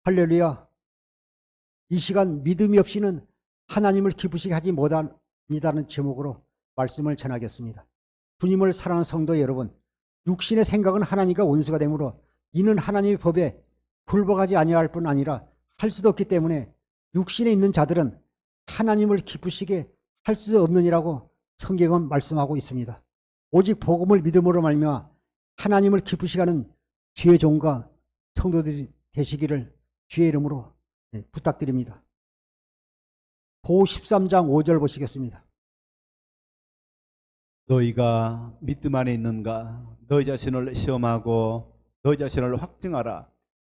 할렐루야. 이 시간 믿음이 없이는 하나님을 기쁘시게 하지 못합니다는 제목으로 말씀을 전하겠습니다. 주님을 사랑하는 성도 여러분, 육신의 생각은 하나님과 원수가 되므로 이는 하나님의 법에 굴복하지 아니할 뿐 아니라 할 수도 없기 때문에 육신에 있는 자들은 하나님을 기쁘시게 할 수 없느니라고 성경은 말씀하고 있습니다. 오직 복음을 믿음으로 말미암아 하나님을 기쁘시게 하는 주의 종과 성도들이 되시기를 주의 이름으로 부탁드립니다. 고 13장 5절 보시겠습니다. 너희가 믿음 안에 있는가? 너희 자신을 시험하고 너희 자신을 확증하라.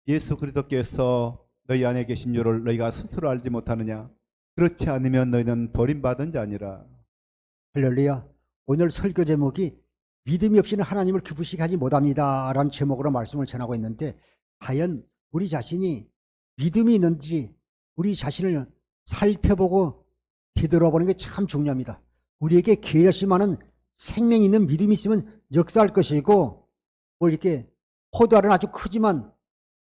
예수 그리스도께서 너희 안에 계신 줄을 너희가 스스로 알지 못하느냐? 그렇지 않으면 너희는 버림받은 자니라. 할렐루야. 오늘 설교 제목이 믿음이 없이는 하나님을 기쁘시게 하지 못합니다 라는 제목으로 말씀을 전하고 있는데, 과연 우리 자신이 믿음이 있는지 우리 자신을 살펴보고 뒤돌아보는 게 참 중요합니다. 우리에게 계열시 많은 생명이 있는 믿음이 있으면 역사할 것이고, 뭐 이렇게 포도알은 아주 크지만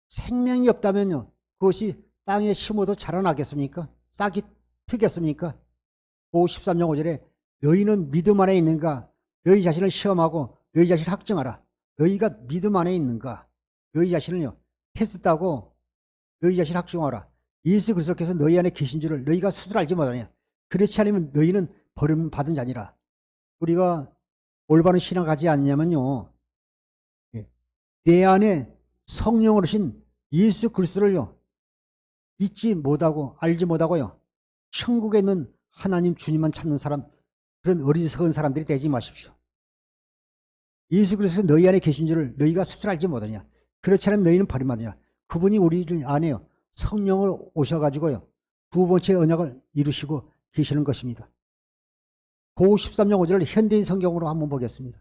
생명이 없다면요, 그것이 땅에 심어도 자라나겠습니까? 싹이 트겠습니까? 13장 5절에 너희는 믿음 안에 있는가? 너희 자신을 시험하고 너희 자신을 확증하라. 너희가 믿음 안에 있는가? 너희 자신을요, 테스트하고 너희 자신을 확증하라. 예수 그리스도께서 너희 안에 계신 줄을 너희가 스스로 알지 못하냐? 그렇지 않으면 너희는 버림받은 자니라. 우리가 올바른 신앙을 가지 않냐면요, 내 안에 성령으로 신 예수 그리스도를요, 잊지 못하고 알지 못하고요, 천국에 있는 하나님 주님만 찾는 사람, 그런 어리석은 사람들이 되지 마십시오. 예수 그리스도 너희 안에 계신 줄을 너희가 스스로 알지 못하냐? 그렇지 않으면 너희는 버림받느냐? 그분이 우리를 안에요, 성령을 오셔가지고요, 두 번째 언약을 이루시고 계시는 것입니다. 고 13장 5절을 현대인 성경으로 한번 보겠습니다.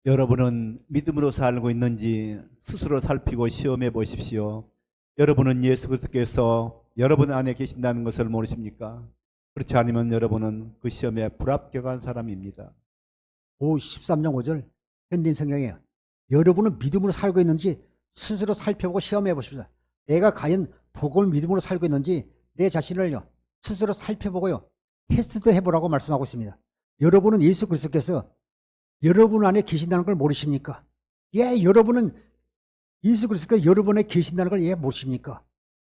여러분은 믿음으로 살고 있는지 스스로 살피고 시험해 보십시오. 여러분은 예수 그리스도께서 여러분 안에 계신다는 것을 모르십니까? 그렇지 않으면 여러분은 그 시험에 불합격한 사람입니다. 고 13장 5절 현대인 성경에 여러분은 믿음으로 살고 있는지 스스로 살펴보고 시험해 보십시다. 내가 과연 복음을 믿음으로 살고 있는지 내 자신을요, 스스로 살펴보고요, 테스트 해보라고 말씀하고 있습니다. 여러분은 예수 그리스도께서 여러분 안에 계신다는 걸 모르십니까? 예, 여러분은 예수 그리스도께서 여러분 안에 계신다는 걸 예, 모르십니까?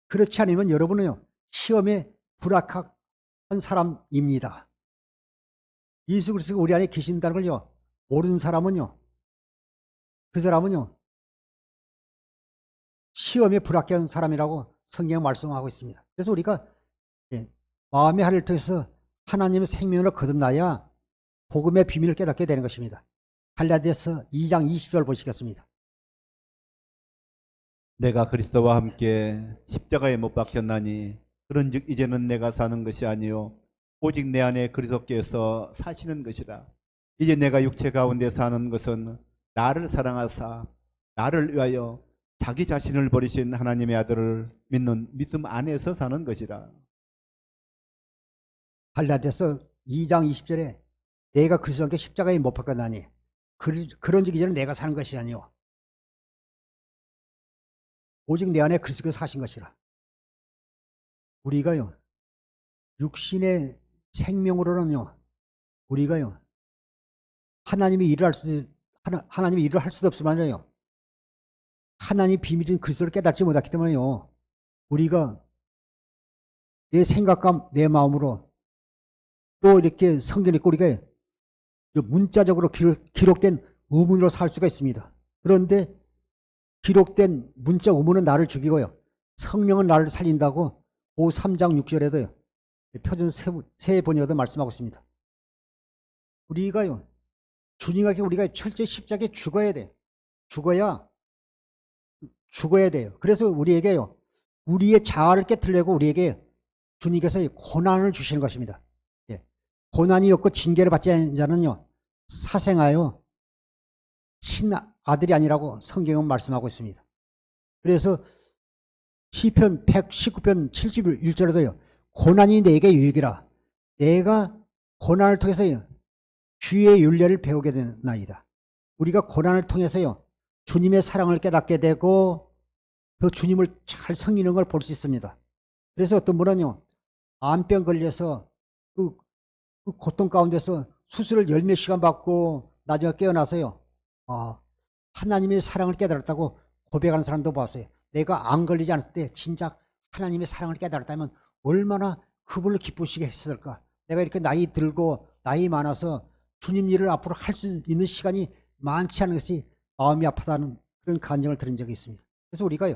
그렇지 않으면 여러분은요, 시험에 불합격한 사람입니다. 예수 그리스도가 우리 안에 계신다는 걸요, 모르는 사람은요, 그 사람은요, 시험에 불합격한 사람이라고 성경 말씀하고 있습니다. 그래서 우리가 마음의 하늘을 통해서 하나님의 생명을 거듭나야 복음의 비밀을 깨닫게 되는 것입니다. 갈라디아서 2장 20절 보시겠습니다. 내가 그리스도와 함께 십자가에 못 박혔나니 그런즉 이제는 내가 사는 것이 아니요 오직 내 안에 그리스도께서 사시는 것이라. 이제 내가 육체 가운데 사는 것은 나를 사랑하사 나를 위하여 자기 자신을 버리신 하나님의 아들을 믿는 믿음 안에서 사는 것이라. 갈라디아서 2장 20절에 내가 그리스도와 함께 십자가에 못 박혔나니 그런즉 이제는 내가 사는 것이 아니요 오직 내 안에 그리스도께서 사신 것이라. 우리가요, 육신의 생명으로는요, 우리가요, 하나님이 일을 할 수도 없지만요, 하나님의 비밀인 그리스도를 깨닫지 못했기 때문에요, 우리가 내 생각과 내 마음으로 또 이렇게 성경에 있고 우리가 문자적으로 기록된 의문으로 살 수가 있습니다. 그런데 기록된 문자 의문은 나를 죽이고요, 성령은 나를 살린다고 고 3장 6절에도요, 표준 새 번역에도 말씀하고 있습니다. 우리가요, 주님에게 우리가 철저히 십자가에 죽어야 돼. 죽어야 돼요. 그래서 우리에게요, 우리의 자아를 깨트리려고 우리에게 주님께서 고난을 주시는 것입니다. 예. 고난이 없고 징계를 받지 않는 자는요, 사생하여 친아들이 아니라고 성경은 말씀하고 있습니다. 그래서 시편 119편 71절에도요, 고난이 내게 유익이라. 내가 고난을 통해서요, 주의 윤례를 배우게 되나이다. 우리가 고난을 통해서요, 주님의 사랑을 깨닫게 되고 더 주님을 잘 섬기는 걸 볼 수 있습니다. 그래서 어떤 분은요, 암병 걸려서 그 고통 가운데서 수술을 열 몇 시간 받고 나중에 깨어나서요, 하나님의 사랑을 깨달았다고 고백하는 사람도 봤어요. 내가 안 걸리지 않을 때 진짜 하나님의 사랑을 깨달았다면 얼마나 그분을 기쁘시게 했을까. 내가 이렇게 나이 들고 나이 많아서 주님 일을 앞으로 할 수 있는 시간이 많지 않은 것이 마음이 아프다는 그런 감정을 들은 적이 있습니다. 그래서 우리가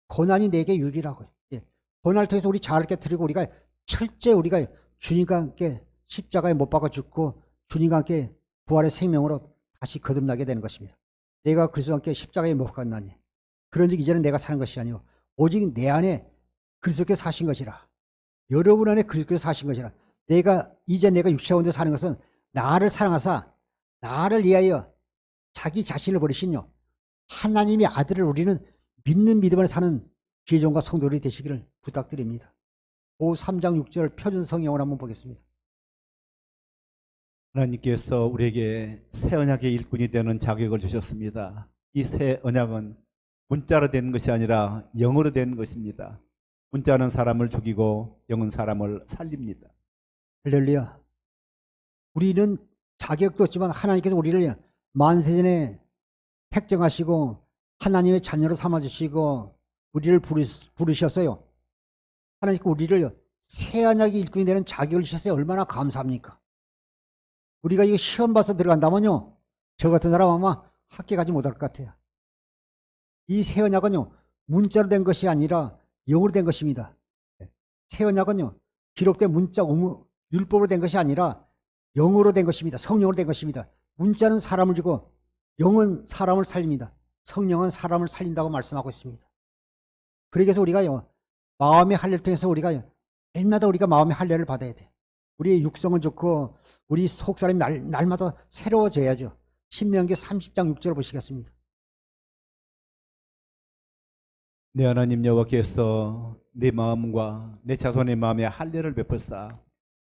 고난이 내게 유익이라고요. 예. 고난을 통해서 우리 자아를 깨뜨리고 우리가 철저히 우리가 주님과 함께 십자가에 못 박아 죽고 주님과 함께 부활의 생명으로 다시 거듭나게 되는 것입니다. 내가 그리스도와 함께 십자가에 못 박았나니 그런즉 이제는 내가 사는 것이 아니오 오직 내 안에 그리스도께서 사신 것이라. 여러분 안에 그리스도께서 사신 것이라. 이제 내가 육체 가운데 사는 것은 나를 사랑하사 나를 위하여 자기 자신을 버리신요 하나님의 아들을 우리는 믿는 믿음 안에 사는 지혜종과 성도들이 되시기를 부탁드립니다. 3장 6절 표준 성경을 한번 보겠습니다. 하나님께서 우리에게 새 언약의 일꾼이 되는 자격을 주셨습니다. 이 새 언약은 문자로 된 것이 아니라 영으로 된 것입니다. 문자는 사람을 죽이고 영은 사람을 살립니다. 할렐루야. 우리는 자격도 없지만 하나님께서 우리를 만세전에 택정하시고 하나님의 자녀로 삼아주시고 우리를 부르셨어요. 하나님께서 우리를 새 언약의 일꾼이 되는 자격을 주셨어요. 얼마나 감사합니까? 우리가 이거 시험 봐서 들어간다면요, 저 같은 사람 아마 학교 가지 못할 것 같아요. 이 새 언약은요, 문자로 된 것이 아니라 영으로 된 것입니다. 새 언약은요, 기록된 문자, 율법으로 된 것이 아니라 영으로 된 것입니다. 성령으로 된 것입니다. 문자는 사람을 주고 영은 사람을 살립니다. 성령은 사람을 살린다고 말씀하고 있습니다. 그래서 우리가요, 마음의 할례를 통해서 우리가 날마다 우리가 마음의 할례를 받아야 돼. 우리의 육성은 좋고 우리 속사람이 날마다 새로워져야죠. 신명기 30장 6절을 보시겠습니다. 내 하나님 여호와께서 내 마음과 내 자손의 마음에 할례를 베푸사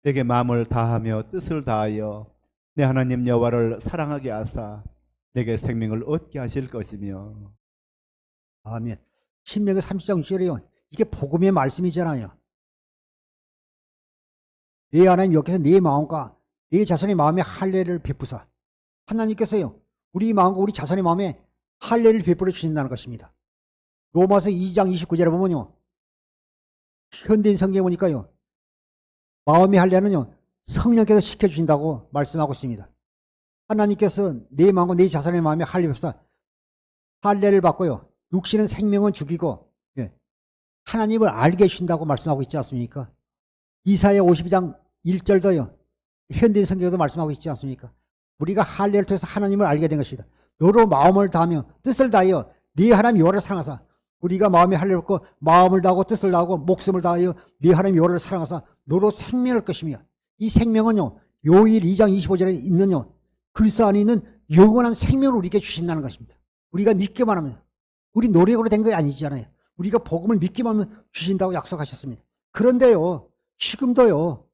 내게 마음을 다하며 뜻을 다하여 내 하나님 여호와를 사랑하게 하사 내게 생명을 얻게 하실 것이며. 아멘. 신명기 30장 6절이요. 이게 복음의 말씀이잖아요. 내 하나님 여기서 내 마음과 내 자손의 마음에 할례를 베푸사. 하나님께서요, 우리 마음과 우리 자손의 마음에 할례를 베풀어 주신다는 것입니다. 로마서 2장 29절에 보면요, 현대인 성경에 보니까요, 마음의 할례는요, 성령께서 시켜주신다고 말씀하고 있습니다. 하나님께서 내 마음과 내 자손의 마음에 할례 베푸사 할례를 받고요, 육신은 생명은 죽이고, 하나님을 알게 해주신다고 말씀하고 있지 않습니까? 이사야 52장 1절도요, 현대인 성경에도 말씀하고 있지 않습니까? 우리가 할례를 통해서 하나님을 알게 된 것이다. 너로 마음을 다하며 뜻을 다하여 네 하나님 여호와를 사랑하사. 우리가 마음에 할례를 받고 마음을 다하고 뜻을 다하고 목숨을 다하여 네 하나님 여호와를 사랑하사 너로 생명을 얻을 것이며, 이 생명은요, 요일 2장 25절에 있는요, 그리스도 안에 있는 영원한 생명을 우리에게 주신다는 것입니다. 우리가 믿기만 하면, 우리 노력으로 된 게 아니잖아요. 우리가 복음을 믿기만 하면 주신다고 약속하셨습니다. 그런데요, 지금도요,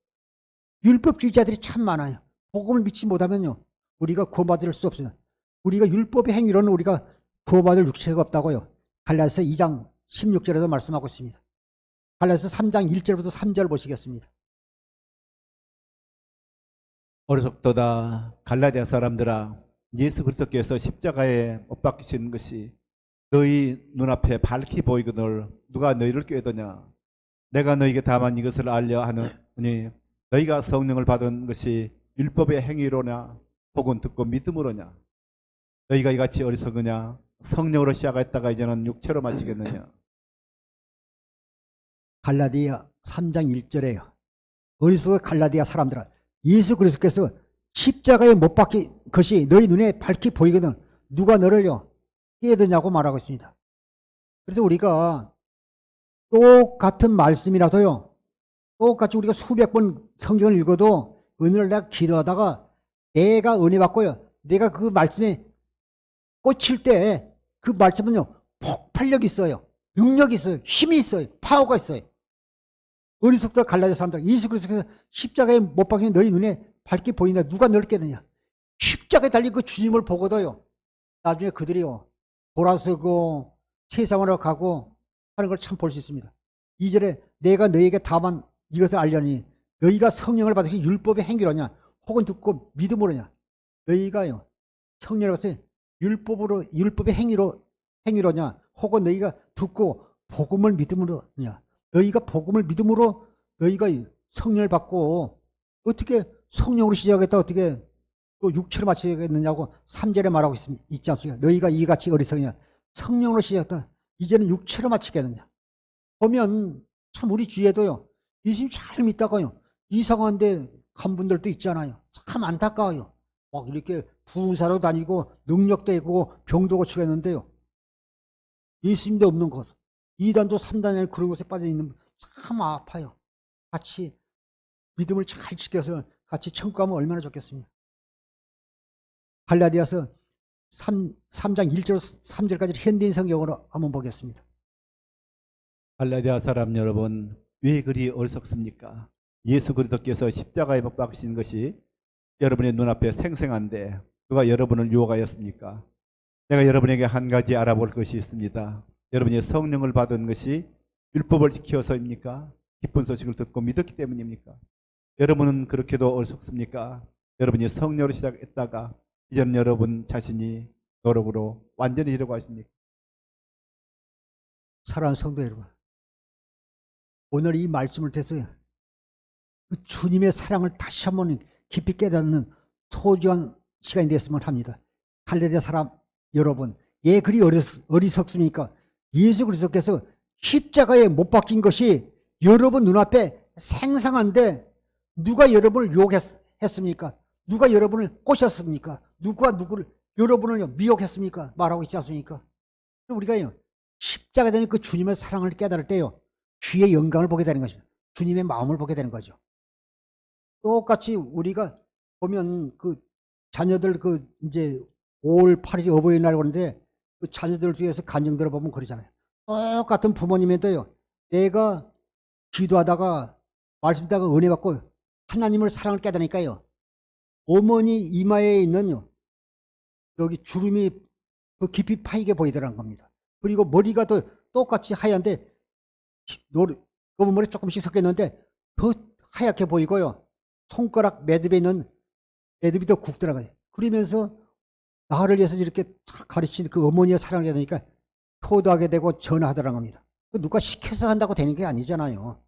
율법주의자들이 참 많아요. 복음을 믿지 못하면요, 우리가 구원받을 수 없어요. 우리가 율법의 행위로는 우리가 구원받을 육체가 없다고요. 갈라디아서 2장 16절에도 말씀하고 있습니다. 갈라디아서 3장 1절부터 3절 보시겠습니다. 어리석도다 갈라디아 사람들아, 예수 그리스도께서 십자가에 못 박히신 것이 너희 눈앞에 밝히 보이거늘 누가 너희를 꾀더냐. 내가 너희에게 다만 이것을 알려 하느니 너희가 성령을 받은 것이 율법의 행위로냐 혹은 듣고 믿음으로냐. 너희가 이같이 어리석으냐. 성령으로 시작했다가 이제는 육체로 마치겠느냐. 갈라디아 3장 1절에요. 어리석은 갈라디아 사람들아, 예수 그리스도께서 십자가에 못 박힌 것이 너희 눈에 밝히 보이거든 누가 너를요 깨드냐고 말하고 있습니다. 그래서 우리가 똑같은 말씀이라도요, 똑같이 우리가 수백 번 성경을 읽어도 어느 날 내가 기도하다가 내가 은혜 받고요, 내가 그 말씀에 꽂힐 때 그 말씀은요 폭발력이 있어요, 능력이 있어요, 힘이 있어요, 파워가 있어요. 어리석다 갈라디아 사람들, 예수 그리스도께서 십자가에 못 박힌 너희 눈에 밝게 보인다 누가 너를 깨느냐. 십자가에 달린 그 주님을 보고도요, 나중에 그들이요 돌아서고 세상으로 가고 하는 걸 참 볼 수 있습니다. 2절에 내가 너희에게 다만 이것을 알려니 너희가 성령을 받으시 율법의 행위로냐 혹은 듣고 믿음으로냐. 너희가요 성령을 받으시 율법의 행위로냐 혹은 너희가 듣고 복음을 믿음으로냐. 너희가 복음을 믿음으로 너희가 성령을 받고 어떻게 성령으로 시작했다 어떻게 또 육체로 마치겠느냐고 3절에 말하고 있지 않습니까? 너희가 이같이 어리석으냐. 성령으로 시작했다 이제는 육체로 마치겠느냐. 보면 참 우리 주위에도요 예수님 잘 믿다가요 이상한데 간 분들도 있잖아요. 참 안타까워요. 막 이렇게 부흥사로 다니고 능력도 있고 병도 고치고 했는데요 예수님도 없는 곳, 2단도 3단에 그런 곳에 빠져 있는 참 아파요. 같이 믿음을 잘 지켜서 같이 천국 가면 얼마나 좋겠습니까? 갈라디아서 3장 1절 3절까지 현대인 성경으로 한번 보겠습니다. 갈라디아 사람 여러분, 왜 그리 어리석습니까? 예수 그리스도께서 십자가에 못 박히신 것이 여러분의 눈앞에 생생한데 그가 여러분을 유혹하였습니까? 내가 여러분에게 한 가지 알아볼 것이 있습니다. 여러분이 성령을 받은 것이 율법을 지켜서입니까? 기쁜 소식을 듣고 믿었기 때문입니까? 여러분은 그렇게도 어리석습니까? 여러분이 성령으로 시작했다가 이제는 여러분 자신이 노력으로 완전히 이루고 하십니까? 사랑하는 성도 여러분, 오늘 이 말씀을 통해서 그 주님의 사랑을 다시 한번 깊이 깨닫는 소중한 시간이 됐으면 합니다. 갈라디아 사람 여러분, 예 그리 어리석습니까? 예수 그리스도께서 십자가에 못 박힌 것이 여러분 눈앞에 생생한데 누가 여러분을 유혹했습니까? 누가 여러분을 꼬셨습니까? 누가 여러분을 미혹했습니까? 말하고 있지 않습니까? 우리가요 십자가에 대한 그 주님의 사랑을 깨달을 때요 주의 영광을 보게 되는 것입니다. 주님의 마음을 보게 되는 거죠. 똑같이 우리가 보면 그 자녀들 그 이제 5월 8일이 어버이날 그러는데 그 자녀들 중에서 간증들을 보면 그러잖아요. 똑같은 부모님인데요 내가 기도하다가 말씀하다가 은혜 받고 하나님을 사랑을 깨달으니까요 어머니 이마에 있는 여기 주름이 더 깊이 파이게 보이더라는 겁니다. 그리고 머리가 더 똑같이 하얀데 검은 머리 조금씩 섞였는데 더 하얗게 보이고요. 손가락 매듭에 있는 매듭이 더 굵더라고요. 그러면서 나를 위해서 이렇게 가르치는 그 어머니의 사랑을 해야 되니까 효도하게 되고 전화하더라는 겁니다. 누가 시켜서 한다고 되는 게 아니잖아요.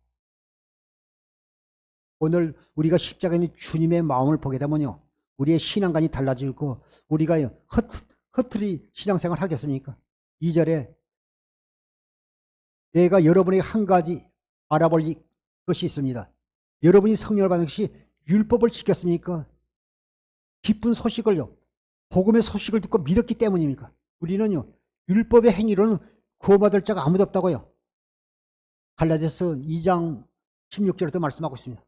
오늘 우리가 십자가에 있는 주님의 마음을 보게 되면요 우리의 신앙관이 달라지고 우리가 허투리 신앙생활 하겠습니까? 2절에 내가 여러분에게 한 가지 알아볼 것이 있습니다. 여러분이 성령을 받은 것이 율법을 지켰습니까? 기쁜 소식을요 복음의 소식을 듣고 믿었기 때문입니까? 우리는요 율법의 행위로는 구원받을 자가 아무도 없다고요. 갈라디아서 2장 16절에도 말씀하고 있습니다.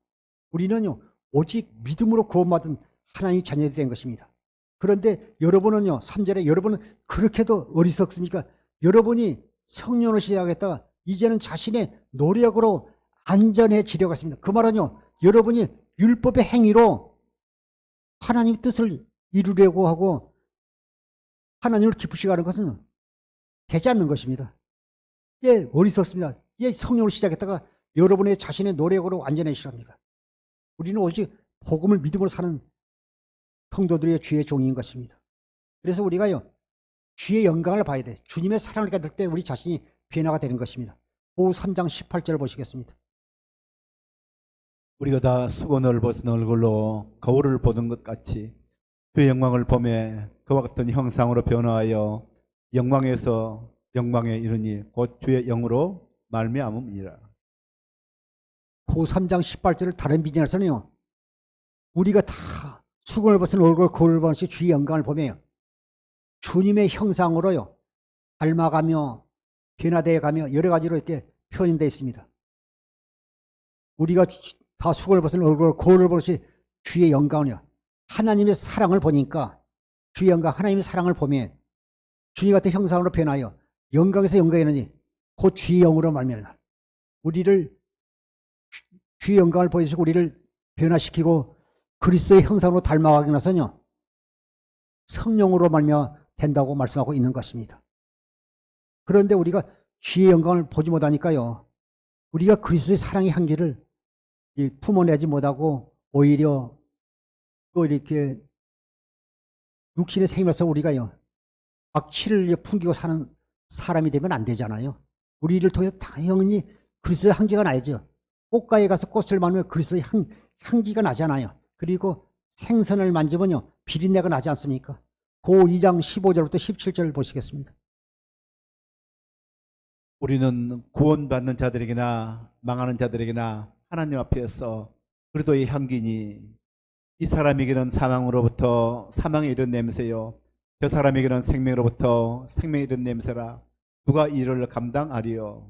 우리는요 오직 믿음으로 구원받은 하나님의 자녀들이 된 것입니다. 그런데 여러분은요 3절에 여러분은 그렇게도 어리석습니까? 여러분이 성령으로 시작했다가 이제는 자신의 노력으로 안전해지려고 했습니다. 그 말은요 여러분이 율법의 행위로 하나님의 뜻을 이루려고 하고 하나님을 기쁘시게 하는 것은 되지 않는 것입니다. 예, 어리석습니다. 예, 성령으로 시작했다가 여러분의 자신의 노력으로 완전해지랍니다. 우리는 오직 복음을 믿음으로 사는 성도들의 주의 종인 것입니다. 그래서 우리가요 주의 영광을 봐야 돼. 주님의 사랑을 깨달을 때 우리 자신이 변화가 되는 것입니다. 고 3장 18절을 보시겠습니다. 우리가 다 수건을 벗은 얼굴로 거울을 보는 것 같이 그의 영광을 보매 그와 같은 형상으로 변화하여 영광에서 영광에 이르니 곧 주의 영으로 말미암음이라. 고 3장 18절을 다른 비전에서는요 우리가 다 수건을 벗은 얼굴 거울을 보는 것이 주의 영광을 보며 주님의 형상으로요 닮아가며 변화되어 가며 여러 가지로 이렇게 표현되어 있습니다. 우리가 다 수건을 벗은 얼굴 거울을 보는 것이 주의 영광이요 하나님의 사랑을 보니까 주의 영광 하나님의 사랑을 보며 주님 같은 형상으로 변하여 영광에서 영광에 이르니 곧 주의 영으로 말미암아 우리를 주의 영광을 보여주시고 우리를 변화시키고 그리스도의 형상으로 닮아가기 나서는요 성령으로 말미암아 된다고 말씀하고 있는 것입니다. 그런데 우리가 주의 영광을 보지 못하니까요. 우리가 그리스도의 사랑의 향기를 품어내지 못하고 오히려 또 이렇게 육신의 생명에서 우리가요. 악취를 풍기고 사는 사람이 되면 안 되잖아요. 우리를 통해서 당연히 그리스도의 향기가 나야죠. 꽃가에 가서 꽃을 만나면 그리스도의 향기가 나잖아요. 그리고 생선을 만지면요. 비린내가 나지 않습니까? 고 2장 15절부터 17절 보시겠습니다. 우리는 구원받는 자들에게나 망하는 자들에게나 하나님 앞에서 그리스도의 향기니 이 사람에게는 사망으로부터 사망에 이른 냄새요 저 사람에게는 생명으로부터 생명에 이른 냄새라 누가 이를 감당하리요.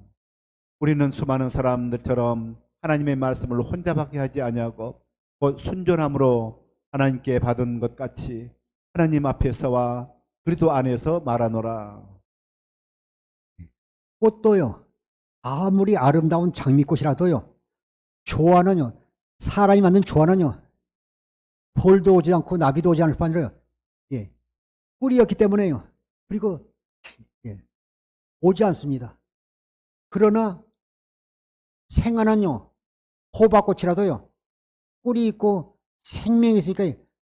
우리는 수많은 사람들처럼 하나님의 말씀을 혼자밖에 하지 아니하고 곧 순전함으로 하나님께 받은 것 같이 하나님 앞에서와 그리스도 안에서 말하노라. 꽃도요. 아무리 아름다운 장미꽃이라도요. 조화는요. 사람이 만든 조화는요. 벌도 오지 않고 나비도 오지 않을 뿐아니라 꿀이었기 때문에요. 그리고 오지 않습니다. 그러나 생하는요. 호박꽃이라도요. 꿀이 있고 생명이 있으니까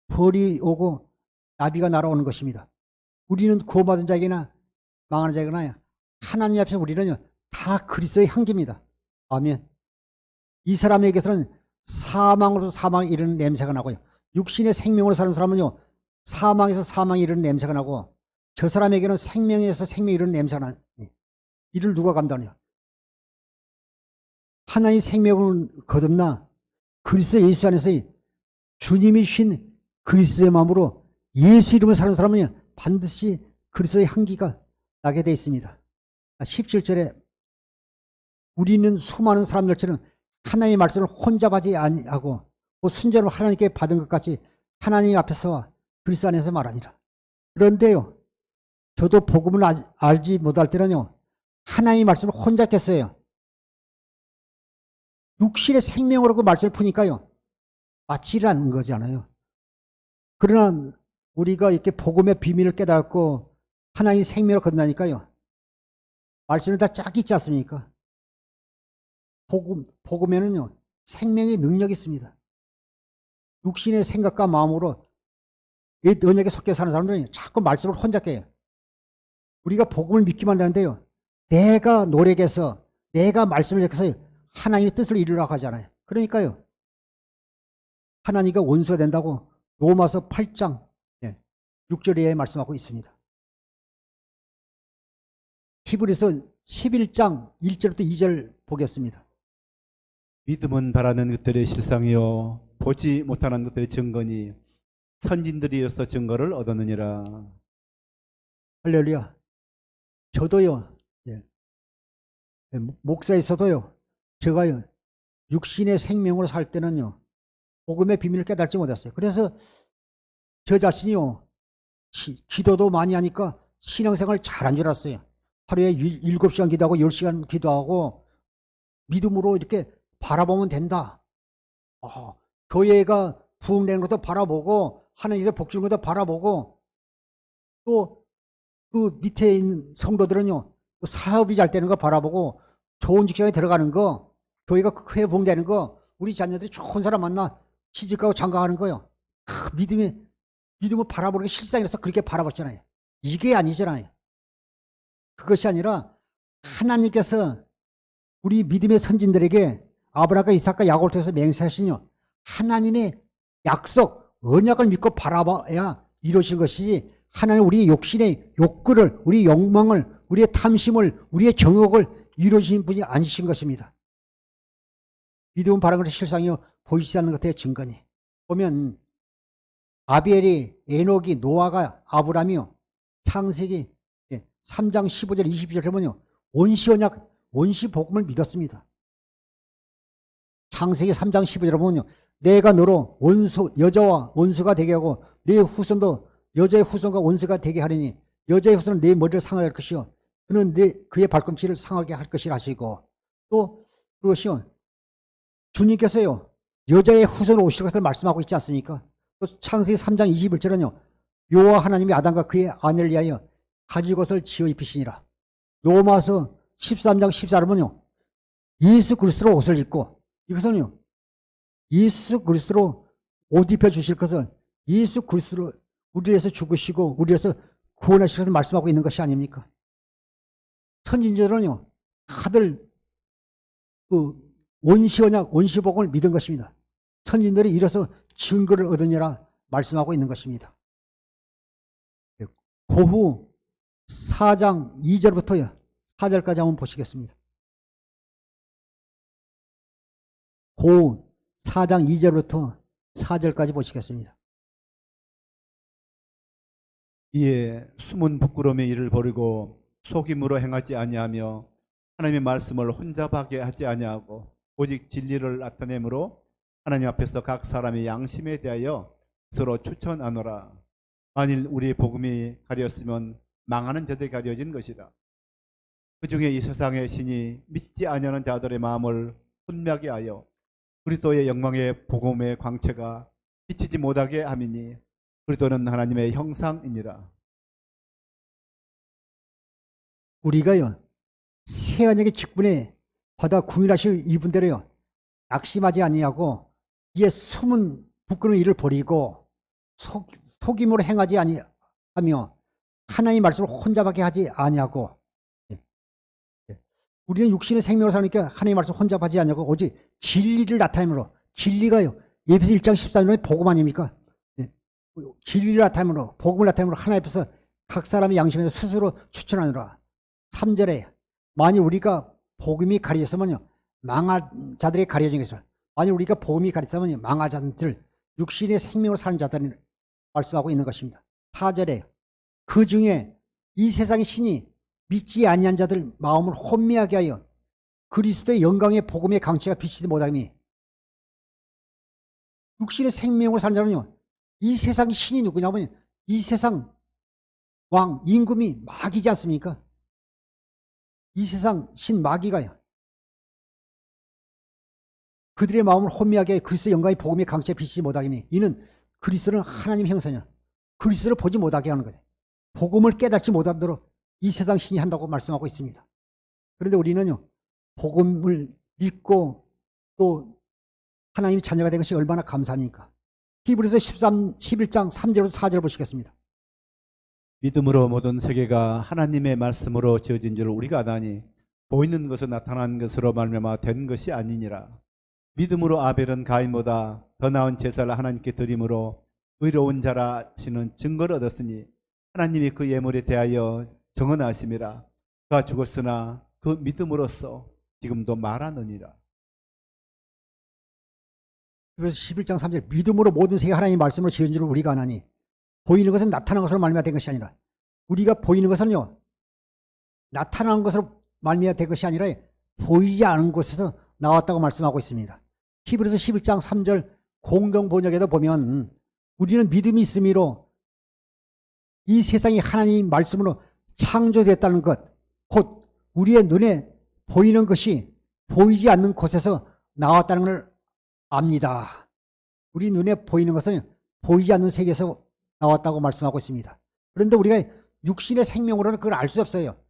벌이 오고 나비가 날아오는 것입니다. 우리는 구원받은 자에게나 망하는 자에게나 하나님 앞에서 우리는요. 다 그리스도의 향기입니다. 아멘. 이 사람에게서는 사망으로서 사망에 이르는 냄새가 나고요. 육신의 생명으로 사는 사람은요. 사망에서 사망에 이르는 냄새가 나고 저 사람에게는 생명에서 생명에 이르는 냄새가 나. 이를 누가 감당해요? 하나의 생명을 거듭나 그리스도 예수 안에서 주님이 주신 그리스도의 마음으로 예수 이름을 사는 사람은 반드시 그리스도의 향기가 나게 되어 있습니다. 17절에 우리는 수많은 사람들처럼 하나님의 말씀을 혼자 받지 아니하고 순전을 하나님께 받은 것 같이 하나님 앞에서 그리스도 안에서 말하니라. 그런데요. 저도 복음을 알지 못할 때는요. 하나님의 말씀을 혼자 깼어요. 육신의 생명으로 그 말씀을 푸니까요. 맞지를 않는 거잖아요. 그러나 우리가 이렇게 복음의 비밀을 깨닫고 하나님의 생명을 건너니까요. 말씀이 다 쫙 있지 않습니까? 복음에는요. 생명의 능력이 있습니다. 육신의 생각과 마음으로 이 언약에 속해 사는 사람들은 자꾸 말씀을 혼자 깨요. 우리가 복음을 믿기만 하는데요. 내가 노력해서 내가 말씀을 적어서 하나님의 뜻을 이루려고 하잖아요. 그러니까요. 하나님과 원수가 된다고 로마서 8장 6절에 말씀하고 있습니다. 히브리서 11장 1절부터 2절 보겠습니다. 믿음은 바라는 것들의 실상이요 보지 못하는 것들의 증거니 선진들이어서 증거를 얻었느니라. 할렐루야. 저도요. 목사에서도요. 제가 육신의 생명으로 살 때는요. 복음의 비밀을 깨닫지 못했어요. 그래서 저 자신이요. 기도도 많이 하니까 신앙생활 잘한 줄 알았어요. 하루에 7시간 기도하고 10시간 기도하고 믿음으로 이렇게 바라보면 된다. 교회가 부흥되는 것도 바라보고 하나님께서 복 주는 것도 바라보고 또 그 밑에 있는 성도들은요. 사업이 잘 되는 거 바라보고 좋은 직장에 들어가는 거 교회가 크게 부흥되는 거 우리 자녀들이 좋은 사람 만나 취직하고 장가가는 거요. 믿음을 바라보는 게 실상이라서 그렇게 바라봤잖아요. 이게 아니잖아요. 그것이 아니라 하나님께서 우리 믿음의 선진들에게 아브라함과 이삭과 야곱을 통해서 맹세하시뇨. 하나님의 약속, 언약을 믿고 바라봐야 이루어질 것이지 하나님 우리의 욕심의 욕구를, 우리의 욕망을, 우리의 탐심을, 우리의 정욕을 이루어진 분이 아니신 것입니다. 믿음은 바라는 것의 실상이요 보이지 않는 것의 증거니. 보면 아벨이, 에녹이, 노아가, 아브라함이요. 창세기 3장 15절 20절 보면요. 원시언약, 원시복음을 믿었습니다. 창세기 3장 15절에 보면요. 내가 너로 여자와 원수가 되게 하고 내 후손도 여자의 후손과 원수가 되게 하리니 여자의 후손은 내 머리를 상하게 할 것이요. 그는 그의 발꿈치를 상하게 할 것이라 하시고 또 그것이요. 주님께서요. 여자의 후손으로 오실 것을 말씀하고 있지 않습니까? 또 창세기 3장 21절은요. 여호와 하나님이 아담과 그의 아내를 위하여 가죽옷을 지어 입히시니라. 로마서 13장 14절은요. 예수 그리스도로 옷을 입고, 이것은요. 예수 그리스도로 옷 입혀 주실 것을 예수 그리스도로 우리 위해서 죽으시고 우리 위해서 구원하실 것을 말씀하고 있는 것이 아닙니까? 선진들은요. 다들 그 원시언약, 원시복음을 믿은 것입니다. 선진들이 이래서 증거를 얻으니라 말씀하고 있는 것입니다. 고후 4장 2절부터 4절까지 한번 보시겠습니다. 고후 4장 2절부터 4절까지 보시겠습니다. 이에 숨은 부끄러움의 일을 버리고 속임으로 행하지 아니하며 하나님의 말씀을 혼잡하게 하지 아니하고 오직 진리를 나타내므로 하나님 앞에서 각 사람의 양심에 대하여 서로 추천하노라. 만일 우리의 복음이 가렸으면 망하는 자들이 가려진 것이라. 그 중에 이 세상의 신이 믿지 아니하는 자들의 마음을 혼미하게 하여 그리스도의 영광의 복음의 광채가 비치지 못하게 함이니 그리스도는 하나님의 형상이니라. 우리가요, 새 언약의 직분에 받아 구원하실 이분들이요, 낙심하지 아니하고 이에 숨은 부끄러운 일을 버리고 속임으로 행하지 아니하며 하나님의 말씀을 혼잡하게 하지 아니하고, 우리는 육신의 생명으로 사니까 하나님의 말씀을 혼잡하지 아니하고 오직 진리를 나타내므로, 진리가요, 에베소 1장 14절의 복음 아닙니까? 진리를 나타내므로, 복음을 나타내므로 하나님 앞에서 각 사람의 양심에서 스스로 추천하노라. 3절에 만일 우리가 복음이 가려졌으면요, 망한 자들이 가려진 것이라. 만일 우리가 복음이 가려졌으면 망한 자들, 육신의 생명으로 사는 자들을 말씀하고 있는 것입니다. 4절에 그 중에 이 세상의 신이 믿지 아니한 자들 마음을 혼미하게 하여 그리스도의 영광의 복음의 강체가 비치지 못하니, 육신의 생명으로 사는 자는요, 이 세상의 신이 누구냐면 이 세상 왕 임금이 마귀지 않습니까? 이 세상 신 마귀가요, 그들의 마음을 혼미하게 하여 그리스도의 영광의 복음의 강체가 비치지 못하니, 이는 그리스도는 하나님 형상이야. 그리스도를 보지 못하게 하는 거예요. 복음을 깨닫지 못하도록 이 세상 신이 한다고 말씀하고 있습니다. 그런데 우리는요, 복음을 믿고 또 하나님의 자녀가 된 것이 얼마나 감사합니까? 히브리서 11장 3절부터 4절 보시겠습니다. 믿음으로 모든 세계가 하나님의 말씀으로 지어진 줄 우리가 아나니 보이는 것은 나타난 것으로 말미암아 된 것이 아니니라. 믿음으로 아벨은 가인보다 더 나은 제사를 하나님께 드림으로 의로운 자라 하시는 증거를 얻었으니 하나님이 그 예물에 대하여 정언하심이라. 그가 죽었으나 그 믿음으로써 지금도 말하느니라. 그래서 11장 3절, 믿음으로 모든 세계가 하나님의 말씀으로 지은 줄 우리가 아나니 보이는 것은 나타난 것으로 말미암아 된 것이 아니라, 우리가 보이는 것은요, 나타난 것으로 말미암아 된 것이 아니라 보이지 않은 곳에서 나왔다고 말씀하고 있습니다. 히브리서 11장 3절 공동 번역에도 보면 우리는 믿음이 있음이로 이 세상이 하나님 말씀으로 창조됐다는 것, 곧 우리의 눈에 보이는 것이 보이지 않는 곳에서 나왔다는 걸 압니다. 우리 눈에 보이는 것은 보이지 않는 세계에서 나왔다고 말씀하고 있습니다. 그런데 우리가 육신의 생명으로는 그걸 알 수 없어요.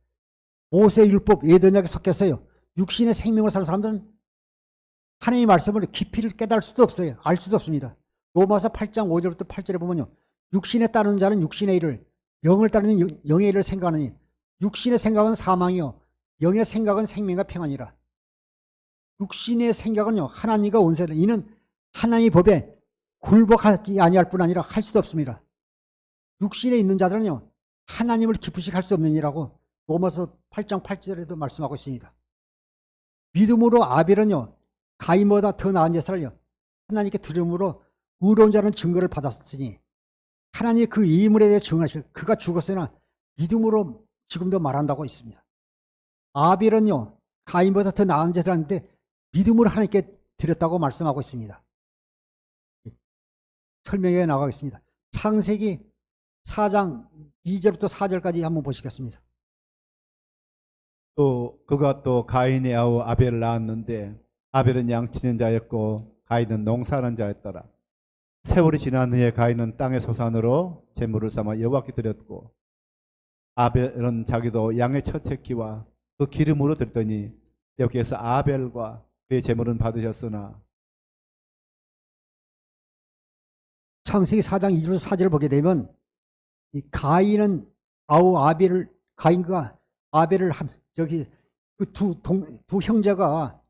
모세의 율법, 예언약에 섞였어요. 육신의 생명으로 사는 사람들은 하나님의 말씀을 깊이를 깨달을 수도 없어요. 알 수도 없습니다. 로마서 8장 5절부터 8절에 보면요, 육신에 따르는 자는 육신의 일을, 영을 따르는 영의 일을 생각하느니 육신의 생각은 사망이요 영의 생각은 생명과 평안이라. 육신의 생각은요, 하나님과 원수다. 이는 하나님의 법에 굴복하지 아니할 뿐 아니라 할 수도 없습니다. 육신에 있는 자들은요, 하나님을 기쁘시게 할 수 없는 이라고 로마서 8장 8절에도 말씀하고 있습니다. 믿음으로 아벨은요, 가인보다 더 나은 제사를요, 하나님께 드림으로 의로운 자는 증거를 받았으니 하나님이 그 이물에 대해 증언하시고 그가 죽었으나 믿음으로 지금도 말한다고 있습니다. 아벨은요, 가인보다 더 나은 제사를 하는데 믿음으로 하나님께 드렸다고 말씀하고 있습니다. 설명에 나가겠습니다. 창세기 4장 2절부터 4절까지 한번 보시겠습니다. 또 그가 또 가인의 아우 아벨을 낳았는데 아벨은 양치는 자였고 가인은 농사하는 자였더라. 세월이 지난 후에 가인은 땅의 소산으로 제물을 삼아 여호와께 드렸고 아벨은 자기도 양의 첫 새끼와 그 기름으로 드렸더니 여기에서 아벨과 그의 제물은 받으셨으나 창세기 4장 2절에서 4절을 보게 되면 이 가인은 가인과 아벨을 저기 그 두 형제가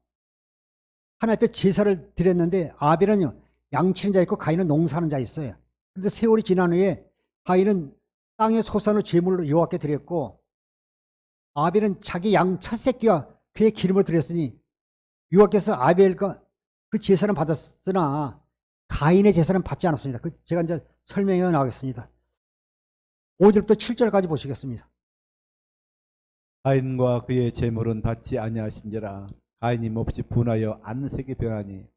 하나님 앞에 제사를 드렸는데 아벨은요 양치는 자 있고 가인은 농사하는 자 있어요. 그런데 세월이 지난 후에 가인은 땅의 소산을 제물로 여호와께 드렸고 아벨은 자기 양 첫 새끼와 그의 기름을 드렸으니 여호와께서 아벨과 그 제사는 받았으나 가인의 제사는 받지 않았습니다. 제가 이제 설명해 나가겠습니다. 5절부터 7절까지 보시겠습니다. 가인과 그의 제물은 받지 아니하신지라 가인이 몹시 분하여 안색이 변하니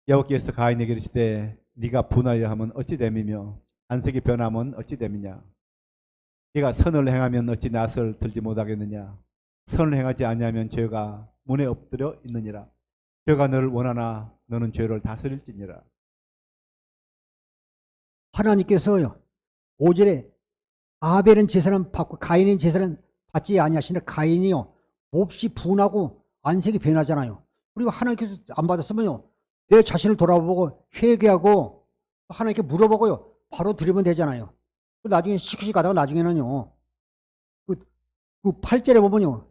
여호와께서 가인에게 이르시되 네가 분하여 하면 어찌 됨이며 안색이 변하면 어찌 됨이냐 네가 선을 행하면 어찌 낯을 들지 못하겠느냐 선을 행하지 아니하면 죄가 문에 엎드려 있느니라 죄가 너를 원하나 너는 죄를 다스릴지니라. 하나님께서요 5절에 아벨은 제사는 받고 가인은 제사는 받지 아니하시는데 가인이요 몹시 분하고 안색이 변하잖아요. 그리고 하나님께서 안 받았으면요 내 자신을 돌아보고 회개하고 하나님께 물어보고요 바로 드리면 되잖아요. 나중에 시크시 가다가 나중에는요 그 8절에 보면요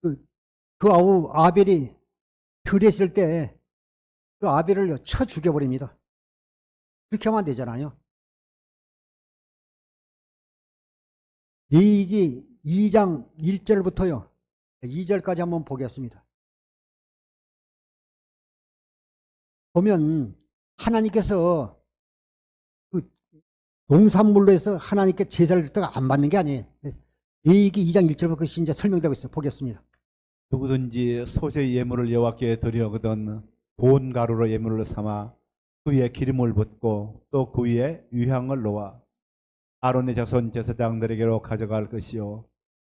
그 아벨이 들였을 때 그 아벨을 쳐 죽여버립니다. 그렇게 하면 안 되잖아요. 레위기 2장 1절부터요 2절까지 한번 보겠습니다. 보면 하나님께서 그 농산물로 해서 하나님께 제사를 드렸다가 안 받는 게 아니에요. 레위기 2장 1절부터 그것이 이제 설명되고 있어요. 보겠습니다. 누구든지 소재의 예물을 여호와께 드려거든 고운 가루로 예물을 삼아 그 위에 기름을 붓고 또 그 위에 유향을 놓아 아론의 자손 제사장들에게로 가져갈 것이요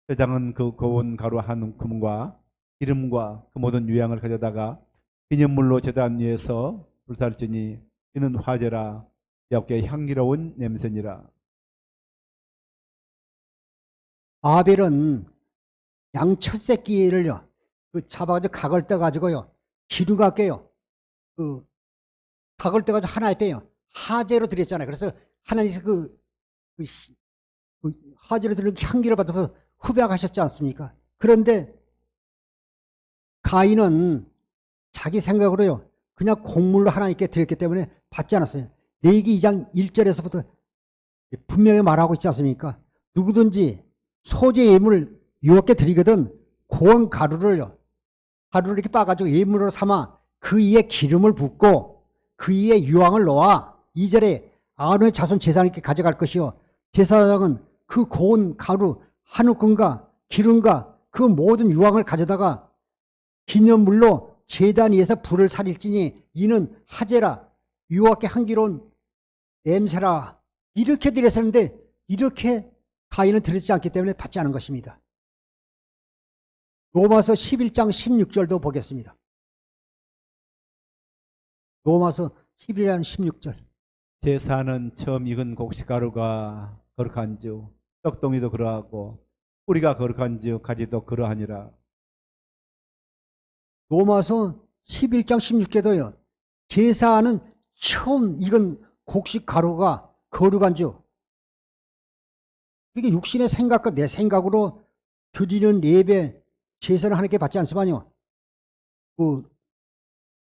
제장은 그 고운 가루 한 움큼과 기름과 그 모든 유향을 가져다가 기념물로 제단 위에서 불살지니 이는 화제라 여호와께 향기로운 냄새니라. 아벨은 양 첫 새끼를요 잡아가지고 각을 떠가지고요 기름과 깨요 각을 떠가지고 하나에 빼요 하제로 드렸잖아요. 그래서 하나님께서 하제로 드린 향기를 받아서 흡약하셨지 않습니까? 그런데 가인은 자기 생각으로요 그냥 곡물로 하나님께 드렸기 때문에 받지 않았어요. 레위기 2장 1절에서부터 분명히 말하고 있지 않습니까? 누구든지 소재 예물을 여호와께 드리거든 고운 가루를 이렇게 빻아가지고 예물로 삼아 그 위에 기름을 붓고 그 위에 유황을 놓아 2절에 아론의 자손 제사장께 가져갈 것이요 제사장은 그 고운 가루 한 움큼과 기름과 그 모든 유황을 가져다가 기념물로 제단 위에서 불을 살릴지니 이는 하제라 여호와께 향기로운 냄새라. 이렇게 드렸었는데 이렇게 가인은 드리지 않기 때문에 받지 않은 것입니다. 로마서 11장 16절도 보겠습니다. 로마서 11장 16절. 제사는 처음 익은 곡식가루가 거룩한즉 떡덩이도 그러하고 뿌리가 거룩한즉 가지도 그러하니라. 로마서 11장 16절도요. 제사는 처음 익은 곡식가루가 거룩한즉 이게 육신의 생각과 내 생각으로 드리는 예배 제사를 하나님께 받지 않지만요. 그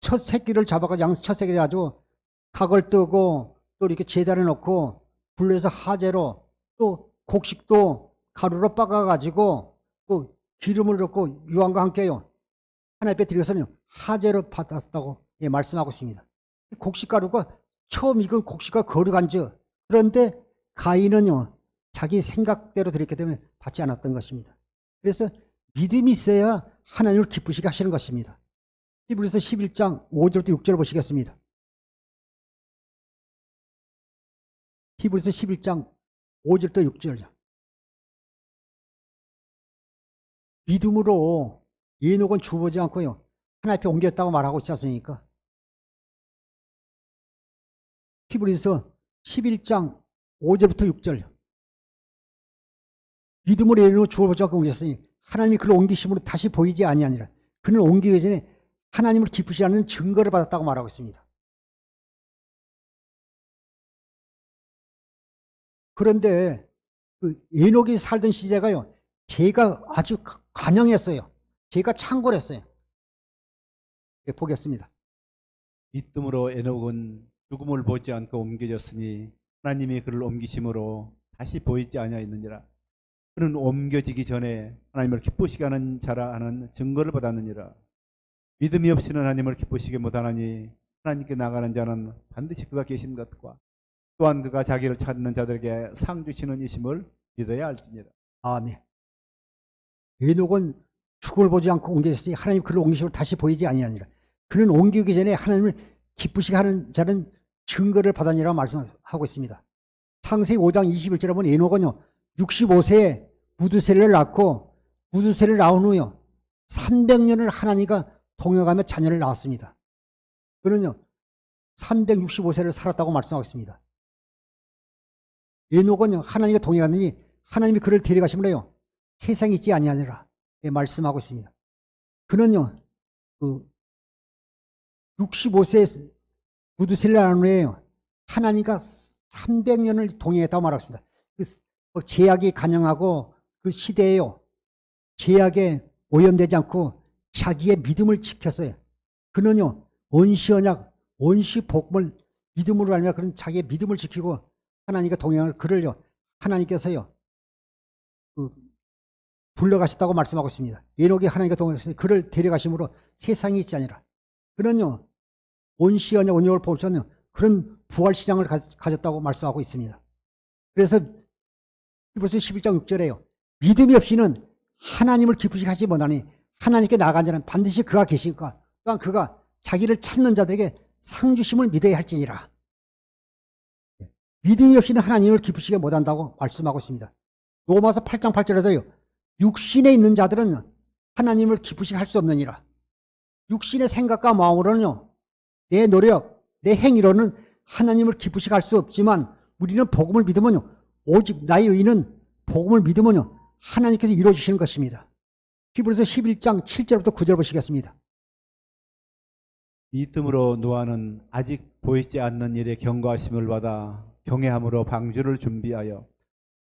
첫 새끼를 잡아가지고 양 첫 새끼를 가지고 각을 뜨고 또 이렇게 제단에 놓고 불러서 하제로 또 곡식도 가루로 빻아가지고 또 기름을 넣고 유황과 함께요. 하나님 앞에 드려서는 하제로 받았다고 말씀하고 있습니다. 곡식가루가 처음 익은 곡식가 거룩한즉 그런데 가인은요 자기 생각대로 드렸기 때문에 받지 않았던 것입니다. 그래서 믿음이 있어야 하나님을 기쁘시게 하시는 것입니다. 히브리서 11장 5절부터 6절 보시겠습니다. 히브리서 11장 5절부터 6절. 믿음으로 에녹은 죽어보지 않고요 하나님 앞에 옮겼다고 말하고 있지 않습니까? 히브리서 11장 5절부터 6절. 믿음으로 에녹은 죽어보지 않고 옮겼으니 하나님이 그를 옮기심으로 다시 보이지 아니하니라. 그는 옮기기 전에 하나님을 기쁘시 하는 증거를 받았다고 말하고 있습니다. 그런데 그 에녹이 살던 시대가요, 죄가 아주 관영했어요. 죄가 창궐했어요. 네, 보겠습니다. 이뜸으로 에녹은 죽음을 보지 않고 옮겨졌으니 하나님이 그를 옮기심으로 다시 보이지 아니하였느니라. 그는 옮겨지기 전에 하나님을 기쁘시게 하는 자라 하는 증거를 받았느니라. 믿음이 없이는 하나님을 기쁘시게 못하나니 하나님께 나가는 자는 반드시 그가 계신 것과 또한 그가 자기를 찾는 자들에게 상 주시는 이심을 믿어야 할지니라. 아멘. 에녹은 죽음을 보지 않고 옮겨졌으니 하나님 그를 옮기심으로 다시 보이지 아니하니라. 그는 옮기기 전에 하나님을 기쁘시게 하는 자는 증거를 받았니라고 말씀하고 있습니다. 창세기 5장 21절에 보면 에녹은요 65세에 무드셀을 낳고 무드셀을 낳은 후요 300년을 하나님과 동역하며 자녀를 낳았습니다. 그는요 365세를 살았다고 말씀하고 있습니다. 에녹은요 하나님과 동역하느니 하나님이 그를 데려가심으로요 세상에 있지 아니하니라 말씀하고 있습니다. 그는요 그 65세에 무드셀을 낳은 후에요 하나님과 300년을 동행했다고 말하고 있습니다. 그 제약이 간영하고 그 시대에요 제약에 오염되지 않고 자기의 믿음을 지켰어요. 그는요 원시 언약 원시 복음을 믿음으로 알며 그런 자기의 믿음을 지키고 하나님과 동행을 그를요 하나님께서요 그 불러가셨다고 말씀하고 있습니다. 에녹이 하나님과 동행했으니 그를 데려가심으로 세상이 있지 아니라. 그는요 원시 언약 원력을 보시면 그런 부활시장을 가졌다고 말씀하고 있습니다. 그래서 히브리서 11장 6절에요. 믿음이 없이는 하나님을 기쁘시게 하지 못하니 하나님께 나아간 자는 반드시 그가 계시니까 또한 그가 자기를 찾는 자들에게 상주심을 믿어야 할지니라. 믿음이 없이는 하나님을 기쁘시게 못한다고 말씀하고 있습니다. 로마서 8장 8절에도요. 육신에 있는 자들은 하나님을 기쁘시게 할 수 없느니라. 육신의 생각과 마음으로는요. 내 노력, 내 행위로는 하나님을 기쁘시게 할 수 없지만 우리는 복음을 믿으면요. 오직 나의 의는 복음을 믿으면요. 하나님께서 이루어주시는 것입니다. 히브리서 11장 7절부터 9절 보시겠습니다. 이뜸으로 노아는 아직 보이지 않는 일에 경고하심을 받아 경외함으로 방주를 준비하여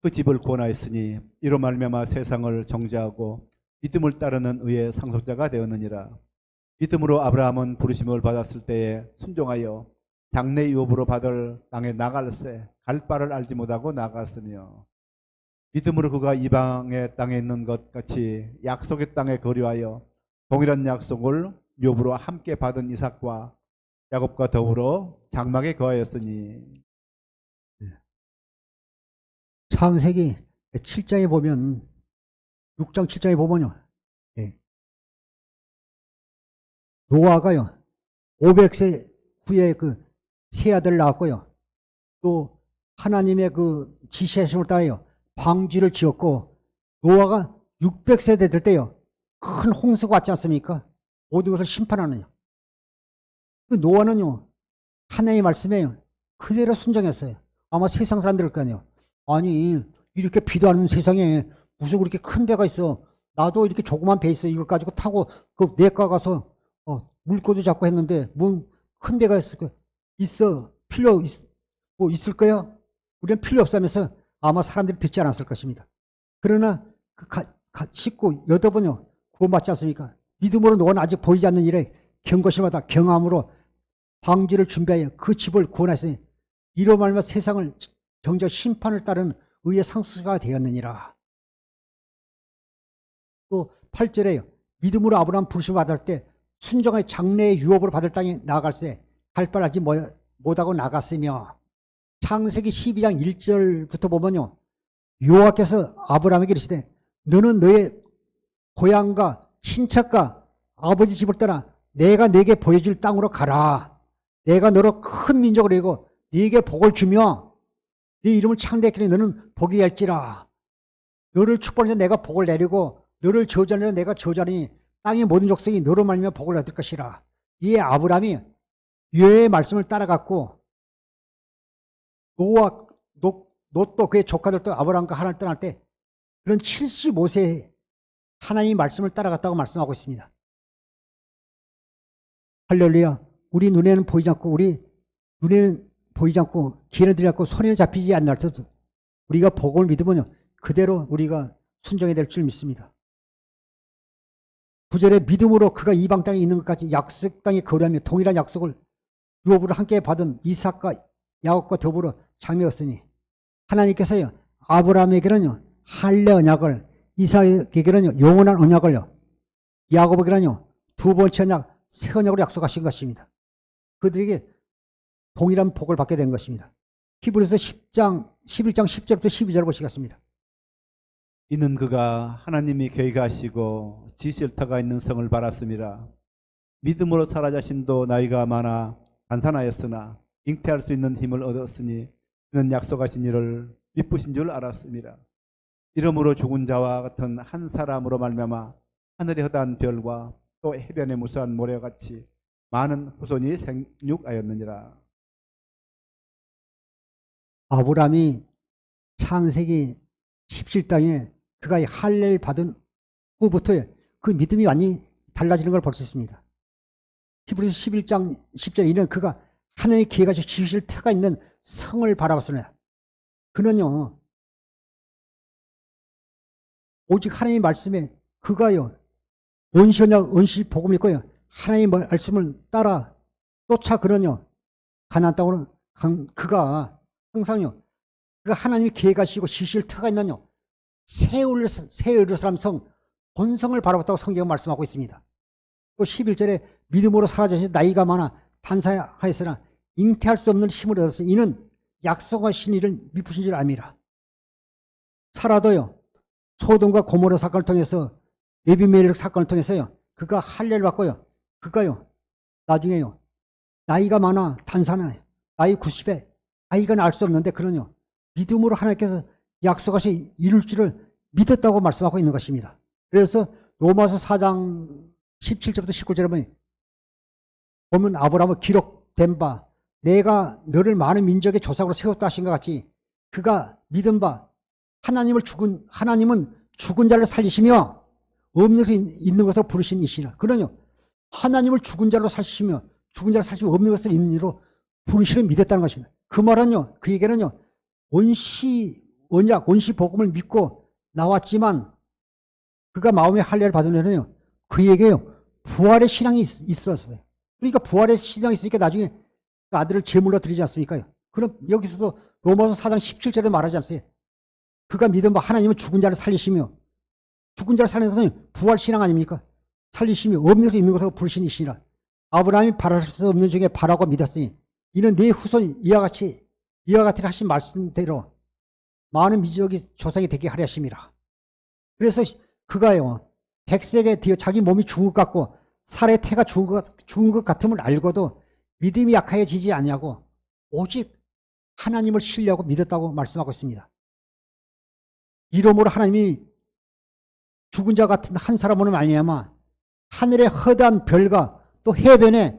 그 집을 구원하였으니 이로 말미암아 세상을 정죄하고 믿음을 따르는 의의 상속자가 되었느니라. 믿음으로 아브라함은 부르심을 받았을 때에 순종하여 장래 유업으로 받을 땅에 나갈새 갈 바를 알지 못하고 나갔으며 믿음으로 그가 이방의 땅에 있는 것 같이 약속의 땅에 거류하여 동일한 약속을 유업으로 함께 받은 이삭과 야곱과 더불어 장막에 거하였으니. 창세기 7장에 보면 6장 7장에 보면요. 노아가요. 500세 후에 그 세 아들을 낳았고요. 또 하나님의 그 지시하심을 따라요. 방주를 지었고 노아가 600세 될 때요. 큰 홍수가 왔지 않습니까? 모든 것을 심판하느냐. 그 노아는요. 하나님의 말씀에 그대로 순종했어요. 아마 세상 사람들일 거 아니에요. 아니 이렇게 비도 안 오는 세상에 무슨 그렇게 큰 배가 있어. 나도 이렇게 조그만 배 있어. 이거 가지고 타고 그 내과 가서 물고도 잡고 했는데 뭔 큰 배가 있을 거야. 있어. 뭐 있을 거야? 우리는 필요 없다면서 아마 사람들이 듣지 않았을 것입니다. 그러나 그 씻고 여덟번요 구원받지 않습니까? 믿음으로 노아는 아직 보이지 않는 일에 경고심마다 경함으로 방주를 준비하여 그 집을 구원하시니 이로 말미암아 세상을 정죄 심판을 따르는 의의 상속자가 되었느니라. 또 8절에요. 믿음으로 아브라함 부르심을 받을 때 순종의 장래의 유업으로 받을 땅에 나아갈새 갈 바를 알지 못하고 나갔으며 창세기 12장 1절부터 보면요. 여호와께서 아브라함에게 이르시되 너는 너의 고향과 친척과 아버지 집을 떠나 내가 네게 보여줄 땅으로 가라. 내가 너로 큰 민족을 이루고 네게 복을 주며 네 이름을 창대했기에 너는 복이 될지라. 너를 축복해서 내가 복을 내리고 너를 저주하려 내가 저주하니 땅의 모든 족속이 너로 말미암아 복을 얻을 것이라. 이에 아브라함이 여호와의 말씀을 따라갔고 롯도 그의 조카들도 아브라함과 하나님을 떠날 때 그런 75세 하나님의 말씀을 따라갔다고 말씀하고 있습니다. 할렐루야. 우리 눈에는 보이지 않고 귀에는 들리지 않고 손에는 잡히지 않는 날도 우리가 복음을 믿으면 그대로 우리가 순종해야 될 줄 믿습니다. 9절에 믿음으로 그가 이방 땅에 있는 것까지 약속 땅에 거류하며 동일한 약속을 유업으로 함께 받은 이삭과 야곱과 더불어 장매였으니 하나님께서요 아브라함에게는요 할례 언약을, 이삭에게는요 영원한 언약을요, 야곱에게는요 두 번째 언약, 새 언약으로 약속하신 것입니다. 그들에게 동일한 복을 받게 된 것입니다. 히브리서 11장 10절부터 12절을 보시겠습니다. 이는 그가 하나님이 계획하시고 지실터가 있는 성을 바랐습니다. 믿음으로 사라 자신도 나이가 많아 단산하였으나 잉태할 수 있는 힘을 얻었으니 그는 약속하신 일을 미쁘신 줄 알았습니다. 이러므로 죽은 자와 같은 한 사람으로 말미암아 하늘의 허다한 별과 또 해변의 무수한 모래와 같이 많은 후손이 생육하였느니라. 아브라함이 창세기 17장에 그가 할례를 받은 후부터 그 믿음이 완전히 달라지는 걸 볼 수 있습니다. 히브리서 11장 10절에 이는 그가 하나님의 기회가 지실 터가 있는 성을 바라봤으나 그는요 오직 하나님의 말씀에 그가요 원시언약 원시 복음을 믿고요 하나님의 말씀을 따라 쫓아 그는요 가나안 땅으로 그가 항상요 그가 하나님의 계획 하시고 지실 터가 있는요 새 예루살렘 성 본성을 바라봤다고 성경은 말씀하고 있습니다. 또 11절에 믿음으로 살아자신 나이가 많아 단사하였으나 잉태할 수 없는 힘을 얻었으니 이는 약속하신 일을 미쁘신 줄 압니다. 사라도요 소돔과 고모라 사건을 통해서 에비멜렉 사건을 통해서요 그가 할례를 받고요 그가요 나중에요 나이가 많아 단사나요 나이 90에 아이가 날 수 없는데 그러요 믿음으로 하나님께서 약속하신 이룰 줄을 믿었다고 말씀하고 있는 것입니다. 그래서 로마서 4장 17절부터 19절에 보면 아브라함은 기록된 바 내가 너를 많은 민족의 조상으로 세웠다 하신 것 같이 그가 믿은 바 하나님은 죽은 자를 살리시며 없는 것을 있는 것으로 부르신 이시라. 그러요 하나님을 죽은 자로 살리시며 죽은 자를 살리시며 없는 것을 있는 이로 부르시를 믿었다는 것입니다. 그 말은요 그에게는요 원시 언약 원시 복음을 믿고 나왔지만 그가 마음의 할례를 받으면요 그에게요 부활의 신앙이 있었어요. 그러니까 부활의 신앙이 있으니까 나중에 그 아들을 제물로 드리지 않습니까? 그럼 여기서도 로마서 4장 17절에 말하지 않습니까? 그가 믿은 바 하나님은 죽은 자를 살리시며 죽은 자를 살리는 것은 부활 신앙 아닙니까? 살리시며 없는 것이 있는 것으로 부르시니시라. 아브라함이 바랄 수 없는 중에 바라고 믿었으니 이는 네 후손이 이와 같이 하신 말씀대로 많은 민족이 조상이 되게 하려 하심이라. 그래서 그가요 100세에 되어 자기 몸이 죽은 것 같고 살의 태가 죽은 것 같음을 알고도 믿음이 약해지지 아니하고 오직 하나님을 신뢰하고 믿었다고 말씀하고 있습니다. 이러므로 하나님이 죽은 자 같은 한 사람으로 말미암아 하늘의 허다한 별과 또 해변에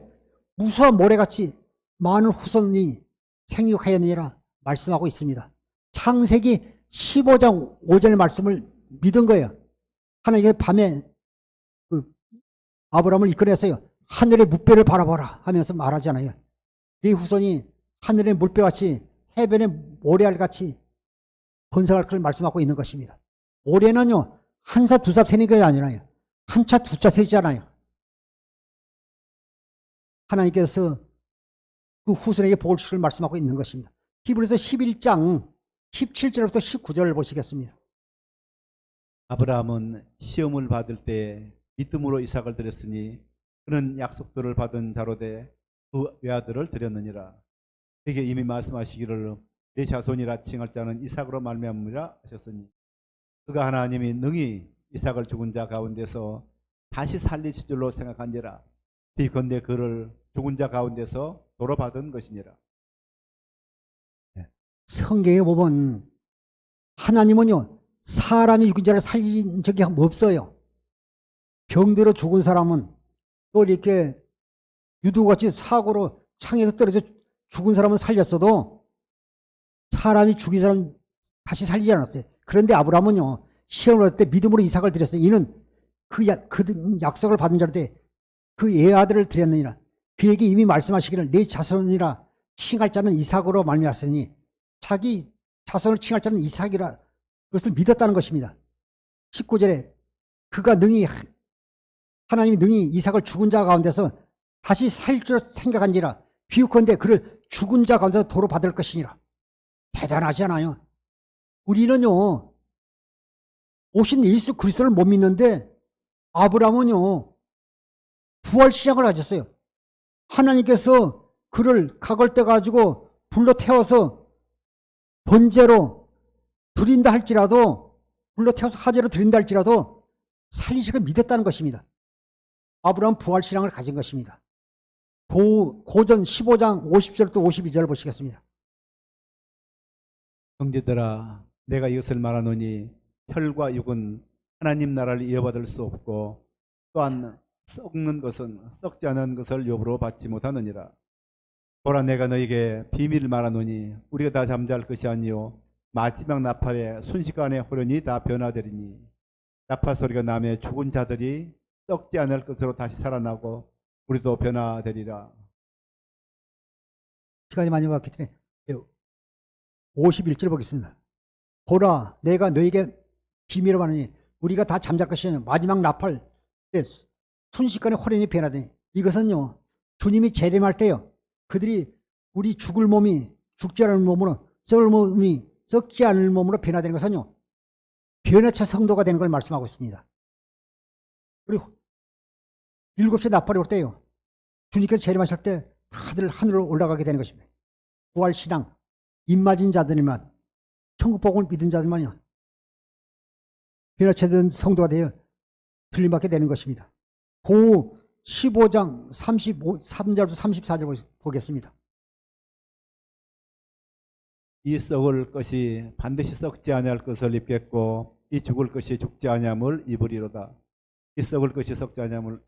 무수한 모래같이 많은 후손이 생육하였느니라 말씀하고 있습니다. 창세기 15장 5절 말씀을 믿은 거예요. 하나님께서 밤에 아브라함을 이끌어내서요 하늘의 무뼈를 바라보라 하면서 말하잖아요. 네 후손이 하늘의 물뼈같이 해변의 모래알같이 번성할 것을 말씀하고 있는 것입니다. 모래는요 한 사 두 사 세는 게 아니라요 한 차 두 차 세잖아요. 하나님께서 그 후손에게 복을 주실 말씀하고 있는 것입니다. 히브리서 11장 17절부터 19절을 보시겠습니다. 아브라함은 시험을 받을 때 믿음으로 이삭을 드렸으니 그는 약속들을 받은 자로 돼 그 외아들을 드렸느니라. 그에게 이미 말씀하시기를 내 자손이라 칭할 자는 이삭으로 말미암으리라 하셨으니 그가 하나님이 능히 이삭을 죽은 자 가운데서 다시 살리실 줄로 생각한지라. 비건대 그를 죽은 자 가운데서 도로 받은 것이니라. 성경에 보면 하나님은요 사람이 죽은 자를 살린 적이 없어요. 병들어 죽은 사람은 또 이렇게 유두같이 사고로 창에서 떨어져 죽은 사람은 살렸어도 사람이 죽인 사람 다시 살리지 않았어요. 그런데 아브라함은요 시험을 할 때 믿음으로 이삭을 드렸어요. 이는 그 약속을 받은 자인데 그 애아들을 드렸느니라. 그에게 이미 말씀하시기를 내 자손이라 칭할 자는 이삭으로 말미암았으니 자기 자손을 칭할 자는 이삭이라 그것을 믿었다는 것입니다. 19절에 그가 하나님이 능히 이삭을 죽은 자 가운데서 다시 살 줄 생각한지라 비유컨대 그를 죽은 자 가운데서 도로 받을 것이니라. 대단하지 않아요? 우리는요 오신 예수 그리스도를 못 믿는데 아브라함은요 부활신앙을 가졌어요. 하나님께서 그를 가골대 가지고 불러 태워서 번제로 드린다 할지라도 불러 태워서 화제로 드린다 할지라도 살리시고 믿었다는 것입니다. 아브라함 부활신앙을 가진 것입니다. 고전 15장 50절부터 52절을 보시겠습니다. 형제들아 내가 이것을 말하노니 혈과 육은 하나님 나라를 이어받을 수 없고 또한 썩는 것은 썩지 않은 것을 욥으로 받지 못하느니라. 보라 내가 너에게 비밀을 말하노니 우리가 다 잠잘 것이 아니요 마지막 나팔에 순식간에 호련히 다 변화되리니 나팔 소리가 나며 죽은 자들이 썩지 않을 것으로 다시 살아나고 우리도 변화되리라. 시간이 많이 왔기 때문에 51절 보겠습니다. 보라 내가 너에게 비밀을 말하니 우리가 다 잠잘 것이 아니요 마지막 나팔에 순식간에 호련히 변화되니 이것은요 주님이 재림할 때요 그들이 우리 죽을 몸이 죽지 않을 몸으로 썩을 몸이 썩지 않을 몸으로 변화되는 것은요 변화체 성도가 되는 걸 말씀하고 있습니다. 그리고 7시 나팔이 올 때요 주님께서 재림하실 때 다들 하늘로 올라가게 되는 것입니다. 부활신앙 입맞은 자들만 천국복음을 믿은 자들만요 변화체된 성도가 되어 들림받게 되는 것입니다. 고 15장 33절부터 34절 보겠습니다. 이 썩을 것이 반드시 썩지 아니할 것을 입겠고 이 죽을 것이 죽지 아니함을 입으리로다. 이 썩을 것이 썩지 아니함을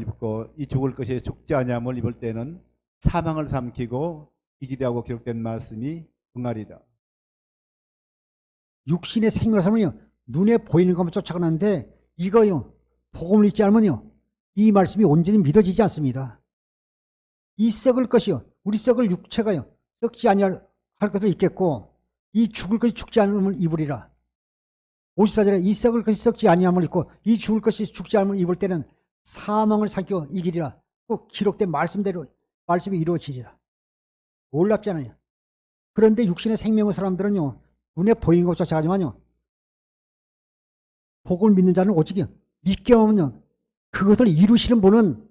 입고 이 죽을 것이 죽지 아니함을 입을 때는 사망을 삼키고 이기리하고 기록된 말씀이 응하리라. 육신의 생명사는요 눈에 보이는 것만 쫓아가는데 이거요 복음을 잊지 않으면요 이 말씀이 온전히 믿어지지 않습니다. 이 썩을 것이요 우리 썩을 육체가요 썩지 아니할 것을 입겠고 이 죽을 것이 죽지 않음을 입으리라. 54절에 이 썩을 것이 썩지 아니함을 입고 이 죽을 것이 죽지 않음을 입을 때는 사망을 삼켜 이기리라. 꼭 기록된 말씀대로 말씀이 이루어지리라. 놀랍잖아요. 그런데 육신의 생명의 사람들은요 눈에 보이는 것조차 쫓아가지만요 복음을 믿는 자는 오직 믿게 하면요 그것을 이루시는 분은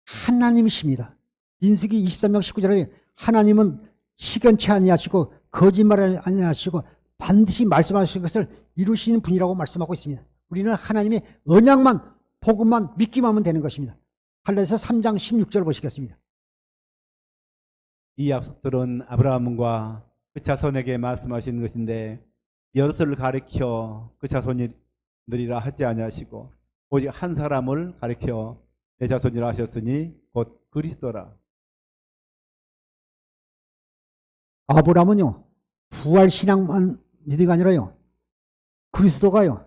하나님이십니다. 민수기 23장 19절에 하나님은 시견치 아니하시고 거짓말 아니하시고 반드시 말씀하신 것을 이루시는 분이라고 말씀하고 있습니다. 우리는 하나님의 언약만 복음만 믿기만 하면 되는 것입니다. 갈라디아서 3장 16절 보시겠습니다. 이 약속들은 아브라함과 그 자손에게 말씀하신 것인데 여럿을 가리켜 그 자손이라 하지 아니하시고 오직 한 사람을 가리켜 내 자손이라 하셨으니 곧 그리스도라. 아브라함은요 부활 신앙만 믿음이 아니라요 그리스도가요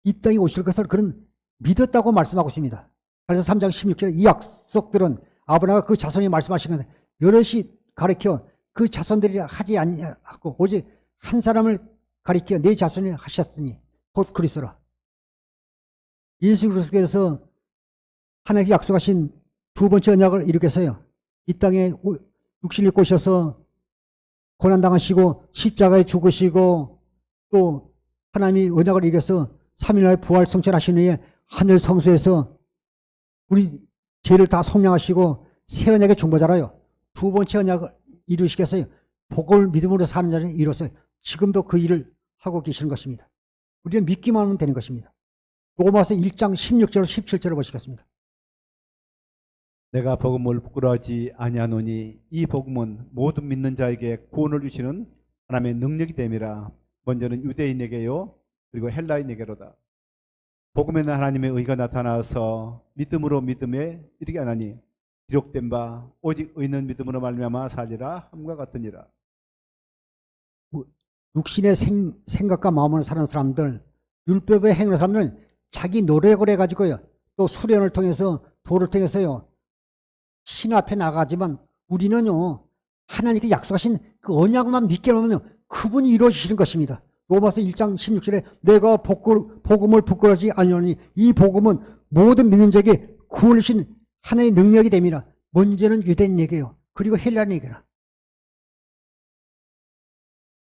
이 땅에 오실 것을 그는 믿었다고 말씀하고 있습니다. 그래서 3장 16절에 이 약속들은 아브라함과 그 자손이 말씀하신 건데 여럿이 가리켜 그 자손들이라 하지 아니하고 오직 한 사람을 가리켜 내 자손이 하셨으니 곧 그리스도라. 예수 그리스도께서 하나님께 약속하신 두 번째 언약을 이루게 해서요 이 땅에 육신을 입고 오셔서 고난당하시고 십자가에 죽으시고 또 하나님이 언약을 이겨서 3일날 부활 성천하신 후에 하늘 성소에서 우리 죄를 다 속량하시고 새 언약의 중보자라요 두 번째 언약을 이루시겠어요. 복음을 믿음으로 사는 자는 이로써 지금도 그 일을 하고 계시는 것입니다. 우리는 믿기만 하면 되는 것입니다. 로마서 1장 16절 17절을 보시겠습니다. 내가 복음을 부끄러워하지 아니하노니 이 복음은 모든 믿는 자에게 구원을 주시는 하나님의 능력이 됨이라. 먼저는 유대인에게요 그리고 헬라인에게로다. 복음에는 하나님의 의가 나타나서 믿음으로 믿음에 이르게 하나니 기록된 바 오직 의는 믿음으로 말미암아 살리라 함과 같으니라. 육신의 생각과 마음으로 사는 사람들, 율법의 행하는 사람들은 자기 노력을 해가지고요, 또 수련을 통해서 도를 통해서요, 신 앞에 나가지만 우리는요, 하나님께 약속하신 그 언약만 믿게 하면 그분이 이루어지시는 것입니다. 로마서 1장 16절에 내가 복음을 부끄러워하지 아니하니 이 복음은 모든 믿는 자에게 구원을 주신 하나님의 능력이 됩니다. 먼저는 유대인에게요, 그리고 헬라인에게라.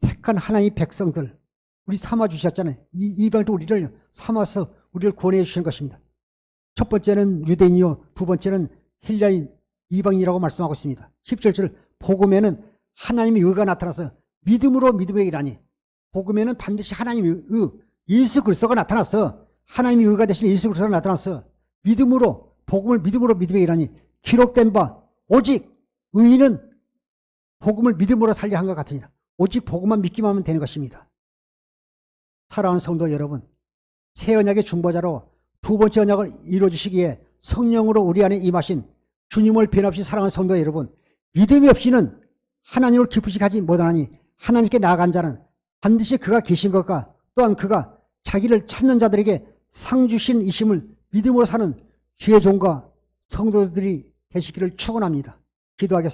택한 하나님의 백성들, 우리 삼아 주셨잖아요. 이방도 우리를 삼아서 우리를 구원해 주시는 것입니다. 첫 번째는 유대인이요, 두 번째는 헬라인, 이방인이라고 말씀하고 있습니다. 17절 복음에는 하나님의 의가 나타나서 믿음으로 믿음의 일하니, 복음에는 반드시 하나님의 의, 예수 그리스도가 나타나서, 하나님의 의가 되신 예수 그리스도가 나타나서 믿음으로, 복음을 믿음으로 믿음의 일하니, 기록된 바 오직 의인은 복음을 믿음으로 살려 한 것 같으니라. 오직 복음만 믿기만 하면 되는 것입니다. 사랑하는 성도 여러분, 새 언약의 중보자로 두 번째 언약을 이루어주시기에 성령으로 우리 안에 임하신 주님을 변함없이 사랑하는 성도 여러분, 믿음이 없이는 하나님을 기쁘시게 하지 못하나니 하나님께 나아간 자는 반드시 그가 계신 것과 또한 그가 자기를 찾는 자들에게 상 주신 이심을 믿음으로 사는 주의 종과 성도들이 되시기를 축원합니다. 기도하겠습니다.